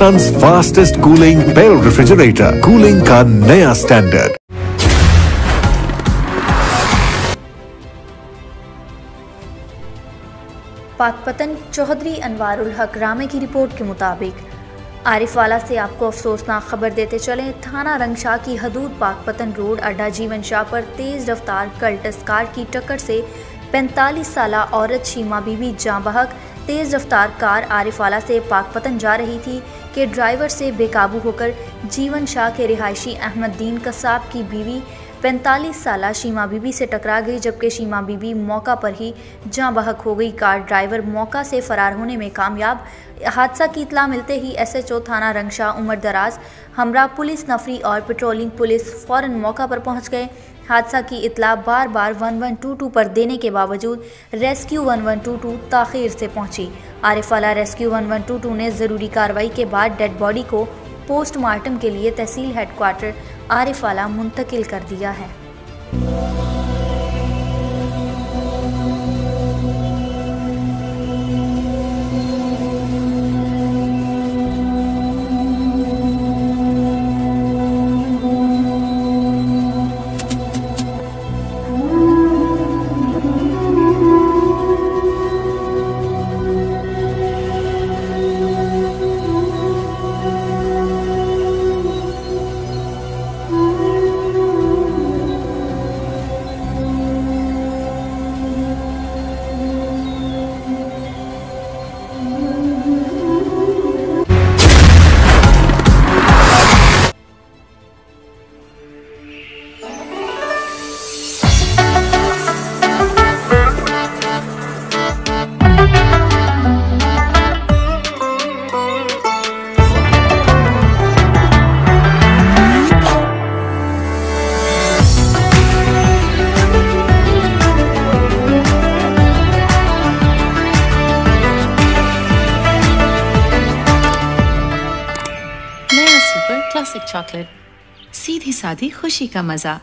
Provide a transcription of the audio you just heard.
हिंदुस्तान्स fastest cooling barrel refrigerator, cooling का नया standard. Pakpattan Chaudhary Anwarul हक रामे की रिपोर्ट के मुताबिक आरिफवाला से आपको अफसोसनाक खबर देते चलें। थाना रंगशाह की हदूद पाकपतन रोड अड्डा जीवन शाह पर तेज़ रफ्तार कल्टस कार की टक्कर से 45 साला औरत शीमा बीबी जाँ बहक। तेज़ रफ्तार कार आरिफवाला से पाकपतन जा रही थी कि ड्राइवर से बेकाबू होकर जीवन शाह के रिहायशी अहमददीन कसाब की बीवी 45 साला शीमा बीबी से टकरा गई, जबकि शीमा बीबी मौका पर ही जाँ बहक हो गई। कार ड्राइवर मौका से फरार होने में कामयाब। हादसा की इतला मिलते ही SHO थाना रंगशाह उमर दराज हमरा पुलिस नफरी और पेट्रोलिंग पुलिस फ़ौरन मौका पर पहुंच गए। हादसा की इतला बार बार 1122 पर देने के बावजूद रेस्क्यू 1122 ताख़ीर से पहुंची। आरिफवाला रेस्क्यू 1122 ने ज़रूरी कार्रवाई के बाद डेड बॉडी को पोस्टमार्टम के लिए तहसील हेडक्वार्टर आरिफवाला मुंतकिल कर दिया है। क्लासिक चॉकलेट, सीधी सादी खुशी का मजा।